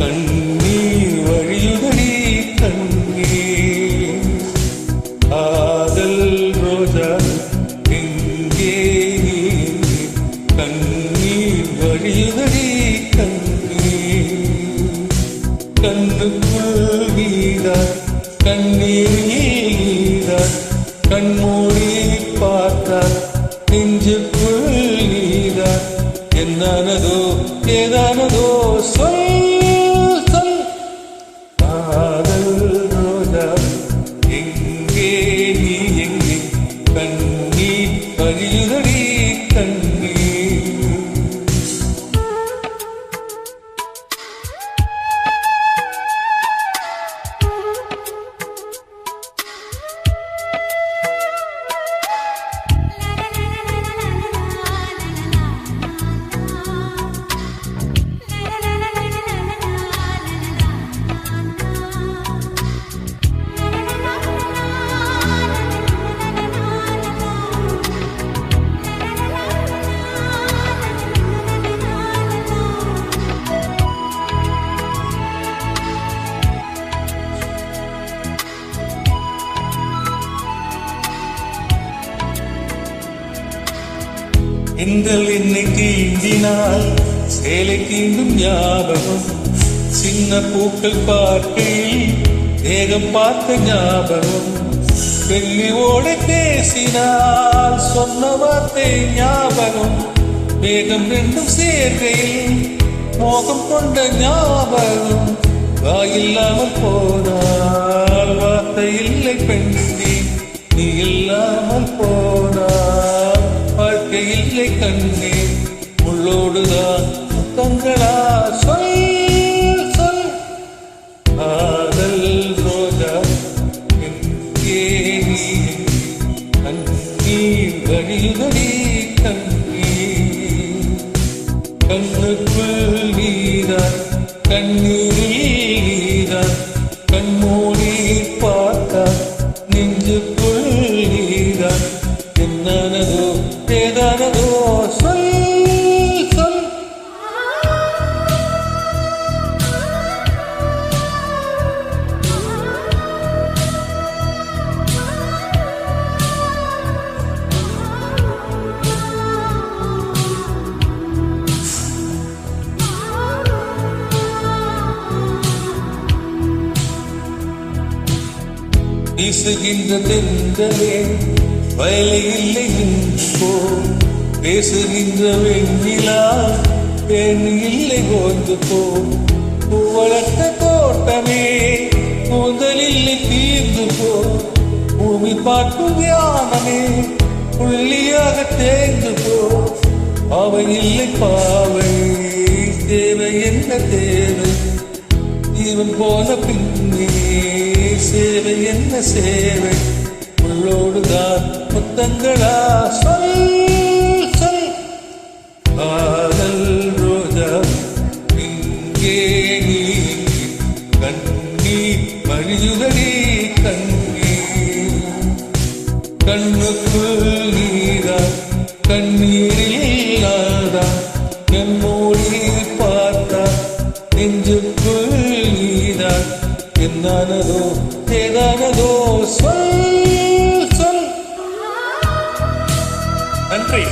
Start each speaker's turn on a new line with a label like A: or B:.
A: கண்ணீர் வழியுதடி கண்ணீர் காதல் ரோஜா எங்கே கண்ணீர் வழியுதடி கண்ணீர் கண்ணுக்குள் நீதான் கண்ணீர் நீதான் கண்மூடி பார்த்தால் நெஞ்சுக்குள் நீதான் என்னானதோ ஏதானதோ சொல் சொல் காதல் ரோஜா எங்கே நீ எங்கே கண்ணீர் வழியுதடி கண்ணீர் எங்கள் என்னை தீண்டினால் சேலை தீண்டும் ஞாபகம் சின்ன பூக்கள் பார்க்கையில் தேகம் பார்த்த ஞாபகம் வெள்ளி ஓடை பேசினால் சொன்ன வார்த்தை ஞாபகம் வேகம் ரெண்டும் சேர்க்கையில் மோகம் கொண்ட ஞாபகம் வாயில்லாமல் போனால் வார்த்தை இல்லை பெண்ணே நீ இல்லாமல் போனால் வாழ்க்கை இல்லை கண்ணே உள்ளோடுதான் முத்தங்களா சொல் சொல் காதல் ரோஜா எங்கே நீ கண்ணீர் வழியுதடி கண்ணீர் கண்ணுக்குள் நீதான் கண்ணீரில் நீதான் கண்மூடி பார்த்தா நெஞ்சுக்குள் நீதான் என்னானதோ ஏதானதோ சொல் சொல் வீசுகின்ற தென்றலே வயலை இல்லை போ பேசுகின்ற வெண்ணிலா பெண் இல்லை போந்து போ பூவளர்த்த தோட்டமே முதலில்லை தீர்ந்து போ பூமி பார்க்கும் தியானமே புள்ளியாக தேர்ந்து போ அவை இல்லை பாவை தேவை என்ன தேவை ஜீவன் போன பின்னே சேவை என்ன சேவை உள்ளோடுதான் முத்தங்களா சொல் சொல் காதல் ரோஜா இங்கே நீ கண்ணீர் வழியுதடி கண்ணீர் கண்ணுக்குள் நீதான் கண்ணீரில் நாதான் கண்மூடி பார்த்தா நெஞ்சுக்குள் நீதான் என்னானதோ ஏதானதோ சொல் சொல் நன்றி.